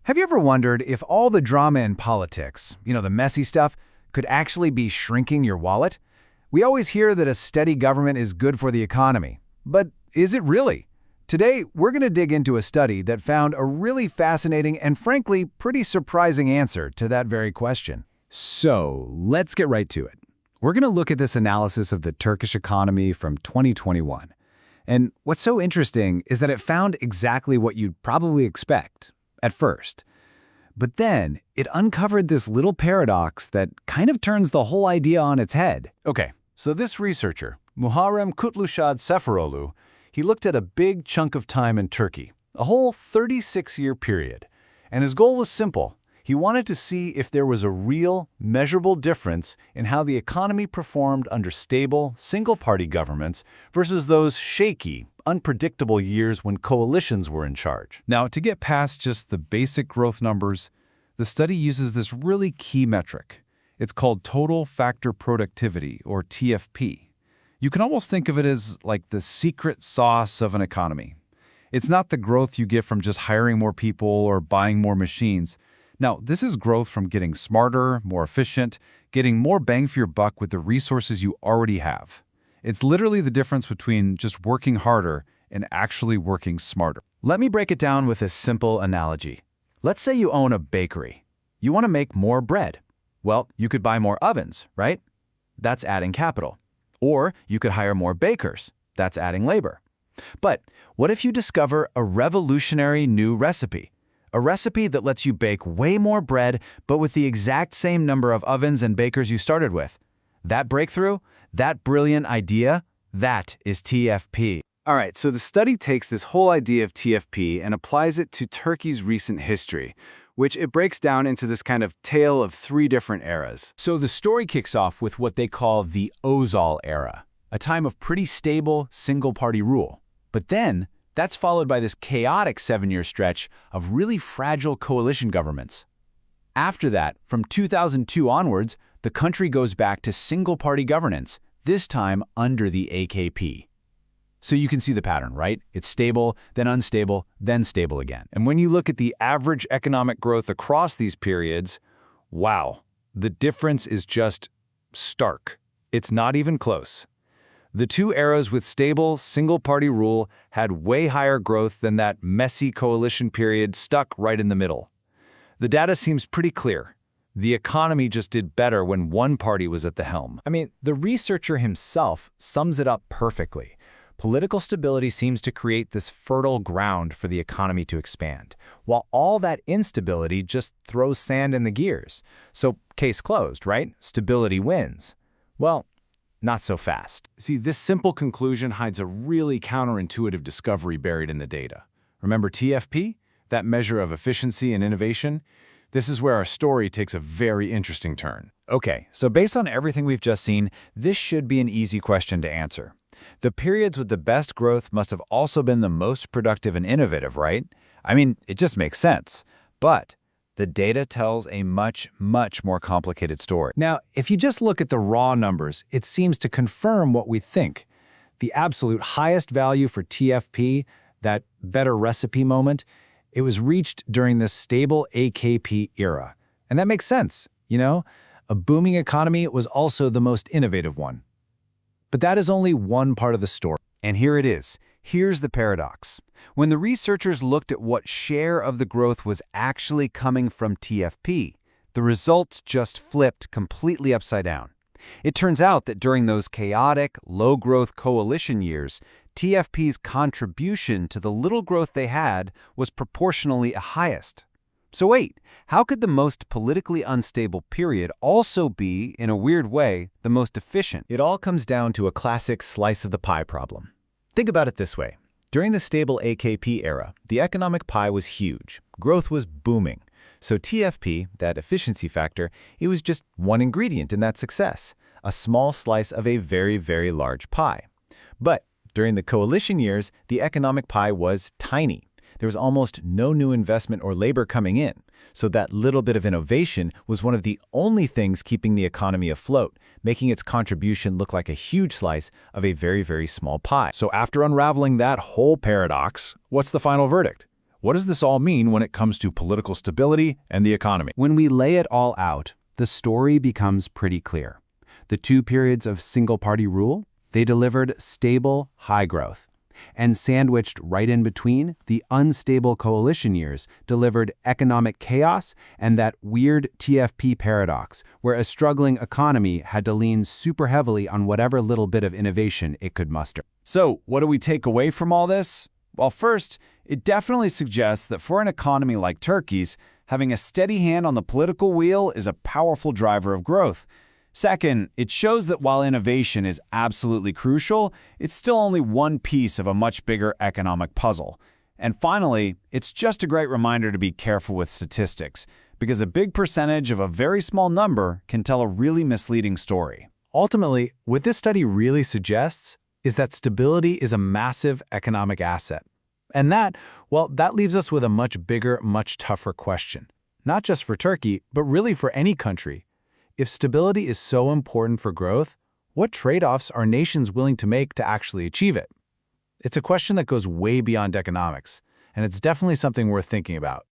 Have you ever wondered if all the drama in politics, the messy stuff, could actually be shrinking your wallet? We always hear that a steady government is good for the economy. But is it really? Today, we're going to dig into a study that found a really fascinating and frankly pretty surprising answer to that very question. So, let's get right to it. We're going to look at this analysis of the Turkish economy from 2021. And what's so interesting is that it found exactly what you'd probably expect at first. But then, it uncovered this little paradox that kind of turns the whole idea on its head. Okay, so this researcher, Muharrem Kutlushad Seferoğlu, he looked at a big chunk of time in Turkey, a whole 36-year period. And his goal was simple. He wanted to see if there was a real, measurable difference in how the economy performed under stable, single-party governments versus those shaky, unpredictable years when coalitions were in charge. Now, to get past just the basic growth numbers, the study uses this really key metric. It's called Total Factor Productivity, or TFP. You can almost think of it as like the secret sauce of an economy. It's not the growth you get from just hiring more people or buying more machines. Now, this is growth from getting smarter, more efficient, getting more bang for your buck with the resources you already have. It's literally the difference between just working harder and actually working smarter. Let me break it down with a simple analogy. Let's say you own a bakery. You want to make more bread. Well, you could buy more ovens, right? That's adding capital. Or you could hire more bakers. That's adding labor. But what if you discover a revolutionary new recipe? A recipe that lets you bake way more bread, but with the exact same number of ovens and bakers you started with. That breakthrough, that brilliant idea, that is TFP. All right, so the study takes this whole idea of TFP and applies it to Turkey's recent history, which it breaks down into this kind of tale of three different eras. So the story kicks off with what they call the Özal era, a time of pretty stable, single-party rule. But then, that's followed by this chaotic 7-year stretch of really fragile coalition governments. After that, from 2002 onwards, the country goes back to single-party governance, this time under the AKP. So you can see the pattern, right? It's stable, then unstable, then stable again. And when you look at the average economic growth across these periods, wow, the difference is just stark. It's not even close. The two eras with stable, single-party rule had way higher growth than that messy coalition period stuck right in the middle. The data seems pretty clear. The economy just did better when one party was at the helm. I mean, the researcher himself sums it up perfectly. Political stability seems to create this fertile ground for the economy to expand, while all that instability just throws sand in the gears. So, case closed, right? Stability wins. Well, not so fast. See, this simple conclusion hides a really counterintuitive discovery buried in the data. Remember TFP? That measure of efficiency and innovation? This is where our story takes a very interesting turn. Okay, so based on everything we've just seen, this should be an easy question to answer. The periods with the best growth must have also been the most productive and innovative, right? I mean, it just makes sense. But the data tells a much, much more complicated story. Now, if you just look at the raw numbers, it seems to confirm what we think. The absolute highest value for TFP, that better recipe moment, it was reached during the stable AKP era. And that makes sense, A booming economy was also the most innovative one. But that is only one part of the story. And here it is. Here's the paradox. When the researchers looked at what share of the growth was actually coming from TFP, the results just flipped completely upside down. It turns out that during those chaotic, low-growth coalition years, TFP's contribution to the little growth they had was proportionally highest. So wait, how could the most politically unstable period also be, in a weird way, the most efficient? It all comes down to a classic slice of the pie problem. Think about it this way. During the stable AKP era, the economic pie was huge. Growth was booming. So TFP, that efficiency factor, it was just one ingredient in that success, a small slice of a very, very large pie. But during the coalition years, the economic pie was tiny. There was almost no new investment or labor coming in, so that little bit of innovation was one of the only things keeping the economy afloat, making its contribution look like a huge slice of a very, very small pie. So after unraveling that whole paradox, what's the final verdict? What does this all mean when it comes to political stability and the economy? When we lay it all out, the story becomes pretty clear. The 2 periods of single-party rule, they delivered stable, high growth. And sandwiched right in between, the unstable coalition years delivered economic chaos and that weird TFP paradox, where a struggling economy had to lean super heavily on whatever little bit of innovation it could muster. So, what do we take away from all this? Well, first, it definitely suggests that for an economy like Turkey's, having a steady hand on the political wheel is a powerful driver of growth. Second, it shows that while innovation is absolutely crucial, it's still only one piece of a much bigger economic puzzle. And finally, it's just a great reminder to be careful with statistics, because a big percentage of a very small number can tell a really misleading story. Ultimately, what this study really suggests is that stability is a massive economic asset. And that leaves us with a much bigger, much tougher question. Not just for Turkey, but really for any country. If stability is so important for growth, what trade-offs are nations willing to make to actually achieve it? It's a question that goes way beyond economics, and it's definitely something worth thinking about.